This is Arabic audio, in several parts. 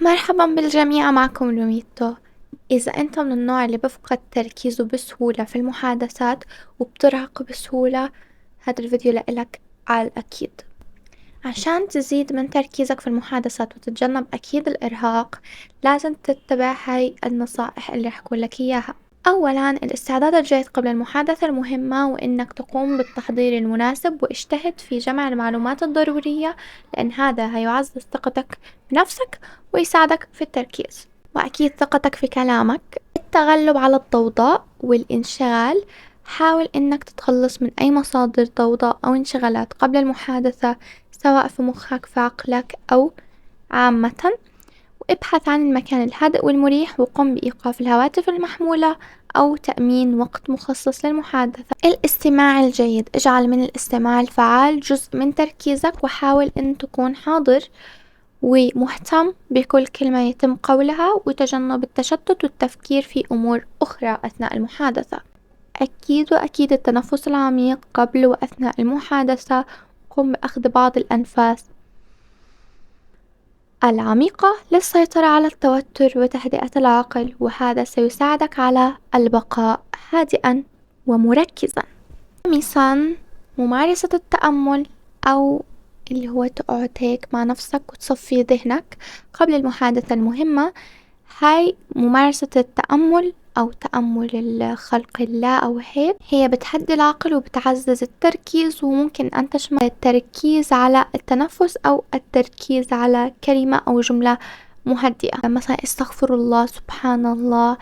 مرحبا بالجميع، معكم لوميتو. إذا أنت من النوع اللي بفقد تركيزه بسهولة في المحادثات وبترهق بسهولة، هذا الفيديو لإلك على الأكيد. عشان تزيد من تركيزك في المحادثات وتتجنب أكيد الإرهاق، لازم تتبع هاي النصائح اللي رح أقول لك إياها. أولا، الاستعداد الجيد قبل المحادثة المهمة، وإنك تقوم بالتحضير المناسب واجتهد في جمع المعلومات الضرورية، لأن هذا هيعزز ثقتك بنفسك ويساعدك في التركيز. وأكيد ثقتك في كلامك. التغلب على الضوضاء والانشغال، حاول إنك تتخلص من أي مصادر ضوضاء أو انشغالات قبل المحادثة، سواء في مخك في عقلك أو عامة. وابحث عن المكان الهادئ والمريح، وقم بإيقاف الهواتف المحمولة أو تأمين وقت مخصص للمحادثة. الاستماع الجيد، اجعل من الاستماع الفعال جزء من تركيزك، وحاول أن تكون حاضر ومهتم بكل كلمة يتم قولها، وتجنب التشتت والتفكير في أمور أخرى أثناء المحادثة. أكيد التنفس العميق قبل وأثناء المحادثة. قم بأخذ بعض الأنفاس العميقة للسيطرة على التوتر وتهدئة العقل، وهذا سيساعدك على البقاء هادئا ومركزا. خامسا، ممارسة التأمل، أو اللي هو تقعد هيك مع نفسك وتصفي ذهنك قبل المحادثة المهمة. هاي ممارسة التأمل أو تأمل خلق الله أو هيك، هي بتهدي العقل وبتعزز التركيز، وممكن أن تشمل التركيز على التنفس أو التركيز على كلمة أو جملة مهدئة، مثلا استغفر الله، سبحان الله،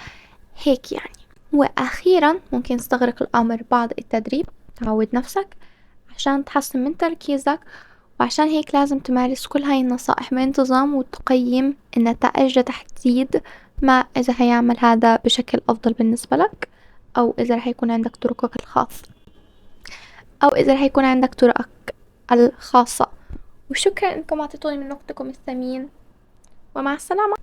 هيك يعني. وأخيرا، ممكن تستغرق الأمر بعض التدريب، تعود نفسك عشان تحسن من تركيزك. وعشان هيك لازم تمارس كل هاي النصائح بانتظام، وتقيم النتائج لتحديد ما إذا هيعمل هذا بشكل أفضل بالنسبة لك، أو إذا رح يكون عندك طرقك الخاصة، أو إذا رح يكون عندك طرقك الخاصة. وشكرا إنكم أعطيتوني من وقتكم الثمين، ومع السلامة.